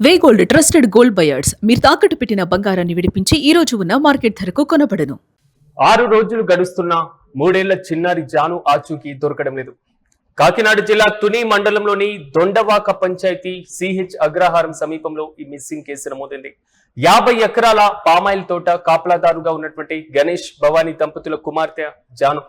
వే gold trusted gold buyers మీరు తాకట్టు పెట్టిన బంగారాన్ని విడిపించి ఈ రోజు ఉన్న మార్కెట్ ధరకు కొనబడను. 6 రోజులు గడుస్తున్నా 3 ఏళ్ల చిన్నారి జాను ఆచూకీ దొరకడం లేదు. కాకినాడ జిల్లా తుని మండలంలోని దొండవాక పంచాయతీ సిహెచ్ అగ్రహారం సమీపంలో ఈ మిస్సింగ్ కేసు నమోదైంది. 50 ఎకరాల పామాయిల్ తోట కాపలాదారుగా ఉన్నటువంటి గణేష్ భవానీ దంపతుల కుమార్తె జాను.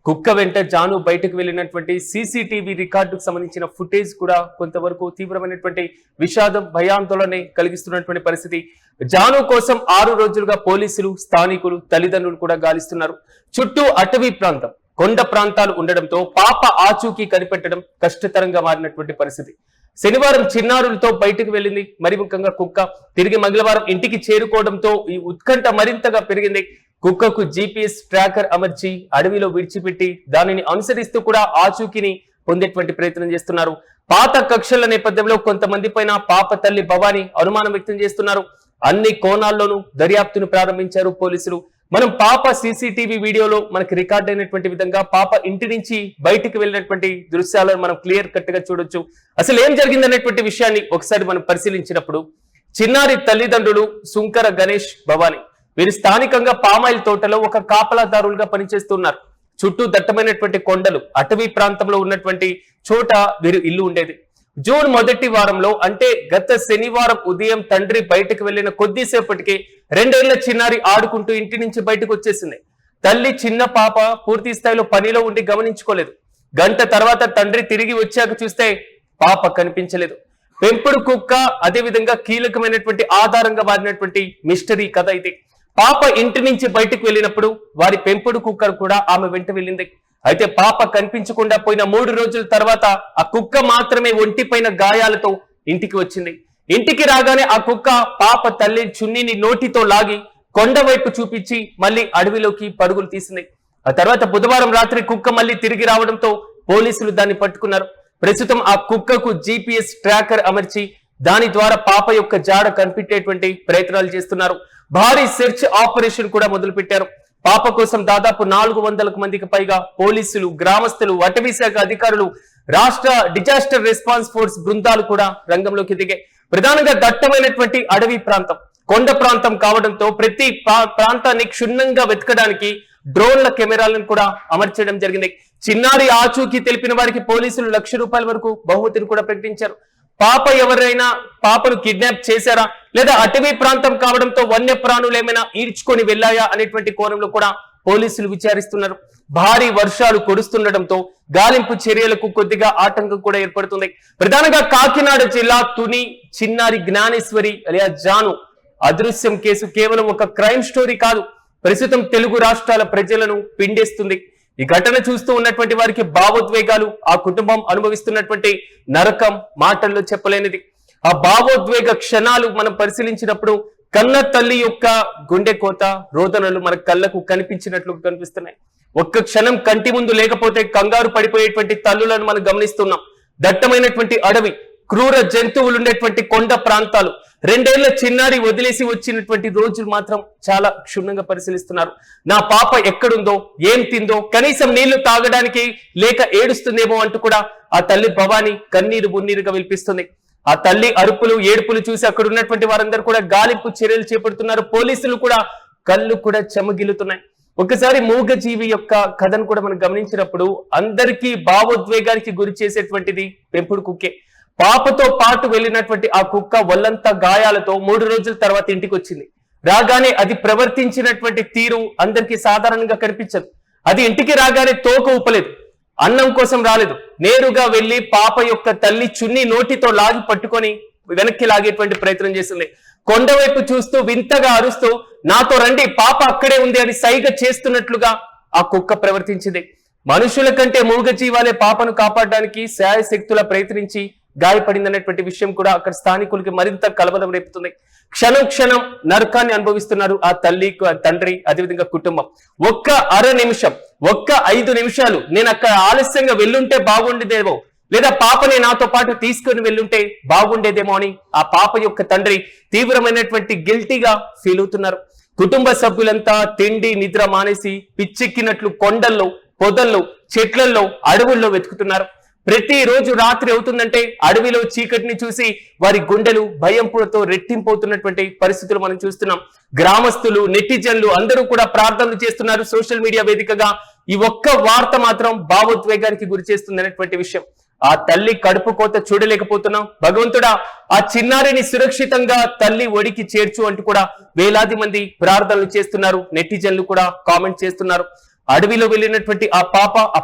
కుక్క వెంట జాను బయటకు వెళ్లినటువంటి సీసీటీవీ రికార్డుకు సంబంధించిన ఫుటేజ్ కూడా కొంతవరకు తీవ్రమైనటువంటి విషాదం, భయాందోళన కలిగిస్తున్నటువంటి పరిస్థితి. జాను కోసం 6 రోజులుగా పోలీసులు, స్థానికులు, తల్లిదండ్రులు కూడా గాలిస్తున్నారు. చుట్టూ అటవీ ప్రాంతం, కొండ ప్రాంతాలు ఉండడంతో పాప ఆచూకీ కనిపెట్టడం కష్టతరంగా మారినటువంటి పరిస్థితి. శనివారం చిన్నారులతో బయటకు వెళ్ళింది. మరి ముఖ్యంగా కుక్క తిరిగి మంగళవారం ఇంటికి చేరుకోవడంతో ఈ ఉత్కంఠ మరింతగా పెరిగింది. కుక్కకు జీపీఎస్ ట్రాకర్ అమర్చి అడవిలో విడిచిపెట్టి దానిని అనుసరిస్తూ కూడా ఆచూకీని పొందేటువంటి ప్రయత్నం చేస్తున్నారు. పాత కక్షల నేపథ్యంలో కొంతమంది పైన పాప తల్లి భవానీ అనుమానం వ్యక్తం చేస్తున్నారు. అన్ని కోణాల్లోనూ దర్యాప్తును ప్రారంభించారు పోలీసులు. మనం పాప సీసీటీవీ వీడియోలో మనకి రికార్డ్ అయినటువంటి విధంగా పాప ఇంటి నుంచి బయటికి వెళ్ళినటువంటి దృశ్యాలను మనం క్లియర్ కట్ గా చూడొచ్చు. అసలు ఏం జరిగిందనేటువంటి విషయాన్ని ఒకసారి మనం పరిశీలించినప్పుడు చిన్నారి తల్లిదండ్రులు సుంకర గణేష్ భవానీ వీరు స్థానికంగా పామాయిల్ తోటలో ఒక కాపలాదారులుగా పనిచేస్తున్నారు. చుట్టూ దట్టమైనటువంటి కొండలు, అటవీ ప్రాంతంలో ఉన్నటువంటి చోట వీరు ఇల్లు ఉండేది. జూన్ మొదటి వారంలో అంటే గత శనివారం ఉదయం తండ్రి బయటకు వెళ్లిన కొద్దిసేపటికి 2 ఏళ్ల చిన్నారి ఆడుకుంటూ ఇంటి నుంచి బయటకు వచ్చేసింది. తల్లి చిన్న పాప పూర్తి స్థాయిలో పనిలో ఉండి గమనించుకోలేదు. గంట తర్వాత తండ్రి తిరిగి వచ్చాక చూస్తే పాప కనిపించలేదు. పెంపుడు కుక్క అదేవిధంగా కీలకమైనటువంటి ఆధారంగా మారినటువంటి మిస్టరీ కథ ఇది. పాప ఇంటి నుంచి బయటకు వెళ్ళినప్పుడు వారి పెంపుడు కుక్క కూడా ఆమె వెంట వెళ్ళింది. అయితే పాప కనిపించకుండా పోయిన 3 రోజుల తర్వాత ఆ కుక్క మాత్రమే ఒంటిపైన గాయాలతో ఇంటికి వచ్చింది. ఇంటికి రాగానే ఆ కుక్క పాప తల్లి చున్నీని నోటితో లాగి కొండ వైపు చూపించి మళ్ళీ అడవిలోకి పరుగులు తీసింది. ఆ తర్వాత బుధవారం రాత్రి కుక్క మళ్ళీ తిరిగి రావడంతో పోలీసులు దాన్ని పట్టుకున్నారు. ప్రస్తుతం ఆ కుక్కకు జీపీఎస్ ట్రాకర్ అమర్చి దాని ద్వారా పాప యొక్క జాడ కనిపెట్టేటువంటి ప్రయత్నాలు చేస్తున్నారు. భారీ సెర్చ్ ఆపరేషన్ కూడా మొదలు పెట్టారు. పాప కోసం దాదాపు 400 మందికి పైగా పోలీసులు, గ్రామస్తులు, అటవీ శాఖ అధికారులు, రాష్ట్ర డిజాస్టర్ రెస్పాన్స్ ఫోర్స్ బృందాలు కూడా రంగంలోకి దిగాయి. ప్రధానంగా దట్టమైనటువంటి అడవి ప్రాంతం, కొండ ప్రాంతం కావడంతో ప్రతి ప్రాంతాన్ని క్షుణ్ణంగా వెతకడానికి డ్రోన్ల కెమెరాలను కూడా అమర్చడం జరిగింది. చిన్నారి ఆచూకీ తెలిపిన వారికి పోలీసులు ₹1,00,000 వరకు బహుమతిని కూడా ప్రకటించారు. పాప ఎవరైనా పాపను కిడ్నాప్ చేశారా లేదా అటవీ ప్రాంతం కావడంతో వన్య ప్రాణులు ఏమైనా ఈడ్చుకొని వెళ్ళాయా అనేటువంటి కోణంలో కూడా పోలీసులు విచారిస్తున్నారు. భారీ వర్షాలు కురుస్తుండటంతో గాలింపు చర్యలకు కొద్దిగా ఆటంకం కూడా ఏర్పడుతుంది. ప్రధానంగా కాకినాడ జిల్లా తుని చిన్నారి జ్ఞానేశ్వరి అలియా జాను అదృశ్యం కేసు కేవలం ఒక క్రైమ్ స్టోరీ కాదు, ప్రస్తుతం తెలుగు రాష్ట్రాల ప్రజలను పిండేస్తుంది. ఈ ఘటన చూస్తూ ఉన్నటువంటి వారికి భావోద్వేగాలు, ఆ కుటుంబం అనుభవిస్తున్నటువంటి నరకం మాటల్లో చెప్పలేనిది. ఆ భావోద్వేగ క్షణాలు మనం పరిశీలించినప్పుడు కన్న తల్లి యొక్క గుండె కోత, రోదనలు మన కళ్ళకు కనిపించినట్లు కనిపిస్తున్నాయి. ఒక్క క్షణం కంటి ముందు లేకపోతే కంగారు పడిపోయేటువంటి తల్లులను మనం గమనిస్తున్నాం. దట్టమైనటువంటి అడవి, క్రూర జంతువులు ఉండేటువంటి కొండ ప్రాంతాలు, 2 ఏళ్ల చిన్నారి వదిలేసి వచ్చినటువంటి రోజులు మాత్రం చాలా క్షుణ్ణంగా పరిశీలిస్తున్నారు. నా పాప ఎక్కడుందో, ఏం తిందో, కనీసం నీళ్లు తాగడానికి లేక ఏడుస్తుందేమో అంటూ కూడా ఆ తల్లి భవానీ కన్నీరు మున్నీరుగా విలిపిస్తుంది. ఆ తల్లి అరుపులు, ఏడుపులు చూసి అక్కడ ఉన్నటువంటి వారందరూ కూడా గాలింపు చర్యలు చేపడుతున్నారు. పోలీసులు కూడా కళ్ళు కూడా చెమగిలుతున్నాయి. ఒకసారి మూగజీవి యొక్క కథను కూడా మనం గమనించినప్పుడు అందరికీ భావోద్వేగానికి గురి చేసేటువంటిది పెంపుడు కుక్కే. పాపతో పాటు వెళ్ళినటువంటి ఆ కుక్క ఒళ్ళంతా గాయాలతో 3 రోజుల తర్వాత ఇంటికి వచ్చింది. రాగానే అది ప్రవర్తించినటువంటి తీరు అందరికీ సాధారణంగా కనిపించదు. అది ఇంటికి రాగానే తోక ఊపలేదు, అన్నం కోసం రాలేదు, నేరుగా వెళ్లి పాప యొక్క తల్లి చున్ని నోటితో లాగి పట్టుకొని వెనక్కి లాగేటువంటి ప్రయత్నం చేసింది. కొండవైపు చూస్తూ వింతగా అరుస్తూ నాతో రండి, పాప అక్కడే ఉంది అని సైగ చేస్తున్నట్లుగా ఆ కుక్క ప్రవర్తించింది. మనుషుల కంటే మూగజీవాలే పాపను కాపాడడానికి శాయశక్తుల ప్రయత్నించి గాయపడిందనేటువంటి విషయం కూడా అక్కడ స్థానికులకి మరింత కలవరం రేపుతుంది. క్షణం క్షణం నరకాన్ని అనుభవిస్తున్నారు ఆ తల్లి, తండ్రి, అదేవిధంగా కుటుంబం. ఒక్క 5 నిమిషాలు నేను అక్కడ ఆలస్యంగా వెళ్ళుంటే బాగుండేదేమో, లేదా పాపని నాతో పాటు తీసుకుని వెళ్ళుంటే బాగుండేదేమో అని ఆ పాప యొక్క తండ్రి తీవ్రమైనటువంటి గిల్టీగా ఫీల్ అవుతున్నారు. కుటుంబ సభ్యులంతా తిండి నిద్ర మానేసి పిచ్చెక్కినట్లు కొండల్లో, పొదల్లో, చెట్లల్లో, అడవుల్లో వెతుకుతున్నారు. ప్రతి రోజు రాత్రి అవుతుందంటే అడవిలో చీకటిని చూసి వారి గుండెలు భయంతో రెట్టింపోతున్నటువంటి పరిస్థితులు మనం చూస్తున్నాం. గ్రామస్తులు, నెటిజన్లు అందరూ కూడా ప్రార్థనలు చేస్తున్నారు సోషల్ మీడియా వేదికగా. ఈ ఒక్క వార్త మాత్రం భావోద్వేగానికి గురి చేస్తుంది అనేటువంటి విషయం. ఆ తల్లి కడుపు కోత చూడలేకపోతున్నాం. భగవంతుడా, ఆ చిన్నారిని సురక్షితంగా తల్లి ఒడికి చేర్చు అంటూ కూడా వేలాది మంది ప్రార్థనలు చేస్తున్నారు. నెటిజన్లు కూడా కామెంట్ చేస్తున్నారు. అడవిలో వెళ్ళినటువంటి ఆ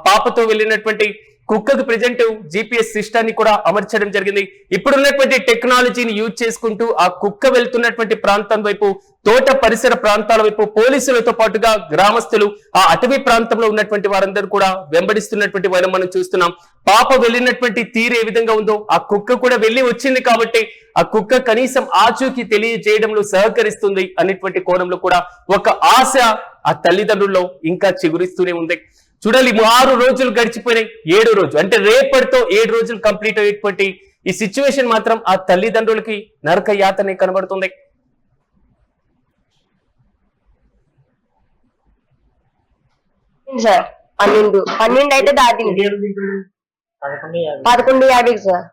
పాపతో వెళ్ళినటువంటి కుక్కకు ప్రెజెంట్ GPS సిస్టాన్ని కూడా అమర్చడం జరిగింది. ఇప్పుడున్నటువంటి టెక్నాలజీని యూజ్ చేసుకుంటూ ఆ కుక్క వెళ్తున్నటువంటి ప్రాంతం వైపు, తోట పరిసర ప్రాంతాల వైపు పోలీసులతో పాటుగా గ్రామస్తులు, ఆ అటవీ ప్రాంతంలో ఉన్నటువంటి వారందరూ కూడా వెంబడిస్తున్నటువంటి వాళ్ళని మనం చూస్తున్నాం. పాప వెళ్ళినటువంటి తీరు ఏ విధంగా ఉందో ఆ కుక్క కూడా వెళ్ళి వచ్చింది కాబట్టి ఆ కుక్క కనీసం ఆచూకీ తెలియజేయడంలో సహకరిస్తుంది అనేటువంటి కోణంలో కూడా ఒక ఆశ ఆ తల్లిదండ్రుల్లో ఇంకా చిగురిస్తూనే ఉంది. చూడాలి, 6 రోజులు గడిచిపోయినాయి. 7వ రోజు అంటే రేపటితో 7 రోజులు కంప్లీట్ అయ్యేటువంటి ఈ సిచ్యువేషన్ మాత్రం ఆ తల్లిదండ్రులకి నరక యాతనే కనబడుతుంది. సార్ 12 అయితే దాటింది. 11:50 సార్.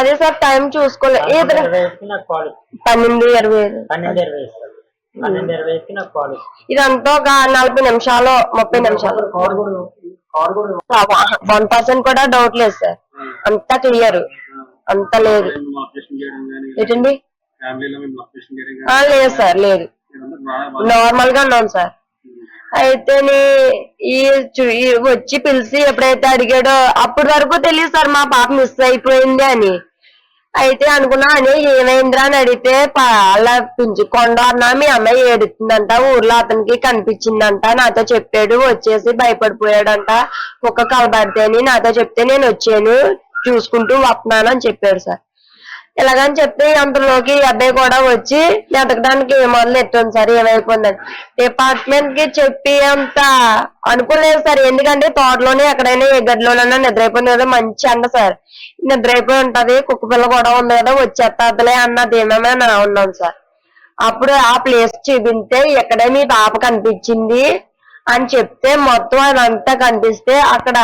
అదే సార్ టైం చూసుకోలేదు. 12:20 ఇదంతా ఒక 40 నిమిషాలు 30 నిమిషాలు. 1% కూడా డౌట్ లేదు సార్. అంతా క్లియర్, అంత లేదు. ఏంటండి? లేదు సార్, లేదు, నార్మల్ గా ఉన్నాం సార్. అయితే వచ్చి పిలిచి ఎప్పుడైతే అడిగాడో అప్పటి వరకు తెలియదు సార్ మా పాప మిస్ అయిపోయింది అని. అయితే అనుకున్నా అని ఏమైందిరా అని అడిగితే అలా కొండ అన్నా మీ అమ్మాయి ఏడుతుందంట, ఊర్లో అతనికి కనిపించిందంట, నాతో చెప్పాడు, వచ్చేసి భయపడిపోయాడంట, కుక్క కలబడితే అని నాతో చెప్తే నేను వచ్చాను చూసుకుంటూ వస్తున్నాను అని చెప్పాడు సార్. ఇలాగని చెప్పి అంతలోకి అబ్బాయి కూడా వచ్చి వెతకడానికి మొదలు ఎట్టాను సార్ ఏమైపోయిందని. డిపార్ట్మెంట్ కి చెప్పి అంత అనుకోలేదు సార్. ఎందుకంటే తోటలోనే ఎక్కడైనా ఏ గదిలోనైనా నిద్రైపోయింది కదా, మంచి అండ సార్, నిద్రైపోయి ఉంటది, కుక్క పిల్ల కూడా ఉంది కదా, వచ్చేస్తాదులే అన్నది ఏమేమైనా ఉన్నాం సార్. అప్పుడు ఆ ప్లేస్ చూపిస్తే ఎక్కడే మీ పాప కనిపించింది అని చెప్తే మొత్తం అదంతా కనిపిస్తే అక్కడ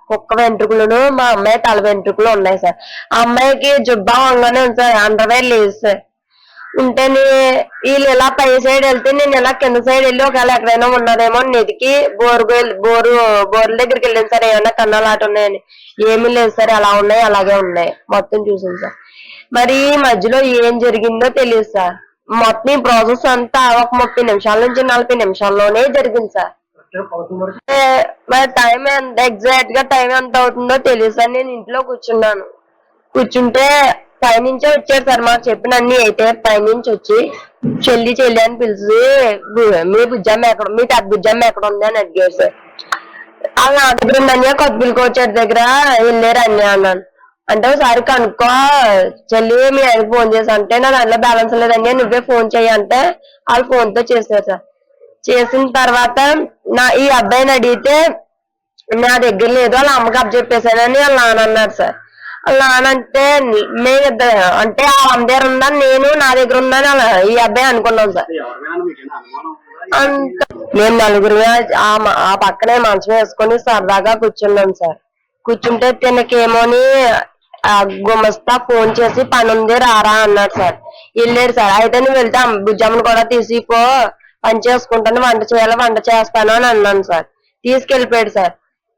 కుక్క వెంట్రుకలను మా అమ్మాయి తల వెంట్రుకలు ఉన్నాయి సార్. ఆ అమ్మాయికి జుబ్బా వంగానే ఉంది సార్, అండర్వేర్ లేదు సార్. ఉంటే వీళ్ళు ఇలా పై సైడ్ వెళ్తే నేను ఇలా కింద సైడ్ వెళ్ళి ఒకవేళ ఎక్కడైనా ఉన్నదేమో నెతికి బోర్ల దగ్గరికి వెళ్ళాను సార్, ఏమైనా కన్నాలు ఆట ఉన్నాయని. ఏమీ లేదు సార్, అలా ఉన్నాయి అలాగే ఉన్నాయి, మొత్తం చూసాను సార్. మరి ఈ మధ్యలో ఏం జరిగిందో తెలియదు సార్. మొత్తం ఈ ప్రాసెస్ అంతా ఒక 30 నిమిషాల నుంచి 40 నిమిషాల్లోనే జరిగింది సార్. మరి టైం ఎంత ఎగ్జాక్ట్ గా టైం ఎంత అవుతుందో తెలియదు సార్. నేను ఇంట్లో కూర్చుంటే పైనుంచే వచ్చారు సార్ మాకు చెప్పిన అన్ని. అయితే పైనుంచి వచ్చి చెల్లి అని పిలిచి మీ బుజ్జమ్మ ఎక్కడ, మీ పెద్ద బుజ్జమ్మ ఎక్కడ ఉంది అని అడిగారు సార్. అలా నా దగ్గర ఉందని కొత్తపిల్లి కోచర్ దగ్గర వెళ్ళారు అన్నీ అన్నాను. అంటే ఒకసారి కనుక్కో చెల్లి మీ ఆయన ఫోన్ చేసి అంటే నా దాంట్లో బ్యాలెన్స్ లేదని నువ్వే ఫోన్ చెయ్యంటే వాళ్ళు ఫోన్ తో చేశారు సార్. చేసిన తర్వాత ఈ అబ్బాయిని అడిగితే నా దగ్గర లేదు, వాళ్ళ అమ్మకి అప్పచెప్పేశానని వాళ్ళ నాన్న అన్నారు సార్. వాళ్ళ నాన్న అంటే మేమిద్దరు అంటే ఆ అమ్మ దగ్గర ఉందని నేను నా దగ్గర ఉందని ఈ అబ్బాయి అనుకున్నాం సార్. అంత మేము నలుగురు ఆ పక్కనే మంచం వేసుకొని సరదాగా కూర్చున్నాం సార్. కూర్చుంటే తినకేమోని గుమస్తా ఫోన్ చేసి పని ఉంది రారా అన్నాడు సార్. వెళ్ళాడు సార్. అయితే నువ్వు వెళ్తే బుజ్జమ్మను కూడా తీసిపో, పని చేసుకుంటాను, వంట చేయాలి, వంట చేస్తాను అని అన్నాను సార్. తీసుకెళ్ళిపోయాడు సార్.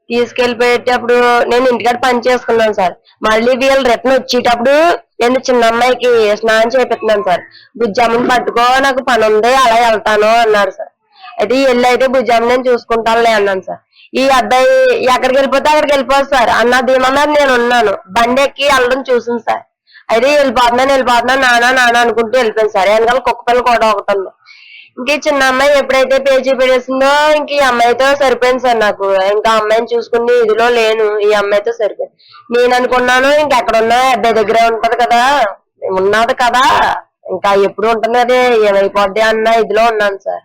తీసుకెళ్ళిపోయేటప్పుడు నేను ఇంటికాడ పని చేసుకున్నాను సార్. మళ్ళీ వీళ్ళు రిటర్న్ వచ్చేటప్పుడు నేను చిన్న అమ్మాయికి స్నానం చేపిస్తున్నాను సార్. బుజ్జమ్మని పట్టుకో నాకు పని ఉంది అలా వెళ్తాను అన్నాడు సార్. అయితే అయితే బుజ్జమ్మ నేను చూసుకుంటానులే అన్నాను సార్. ఈ అబ్బాయి ఎక్కడికి వెళ్ళిపోతే అక్కడికి వెళ్ళిపోదు సార్ అన్న ధీమా మీద నేను ఉన్నాను. బండి ఎక్కి వెళ్ళడం చూసింది సార్. అయితే వెళ్ళిపోతున్నాను నానా అనుకుంటూ వెళ్ళిపోయింది సార్. వెనకాల కుక్క పిల్ల కూడా ఒకటి ఉంది. ఇంక చిన్న అమ్మాయి ఎప్పుడైతే పేజీ పెడేసిందో ఇంక ఈ అమ్మాయితో సరిపోయింది సార్ నాకు. ఇంకా అమ్మాయిని చూసుకుని ఇదిలో లేను, ఈ అమ్మాయితో సరిపోయింది. నేను అనుకున్నాను ఇంకెక్కడున్నా అబ్బాయి దగ్గరే ఉంటది కదా, ఉన్నది కదా, ఇంకా ఎప్పుడు ఉంటుంది అదే ఏమైపోద్ది అన్న ఇదిలో ఉన్నాను సార్.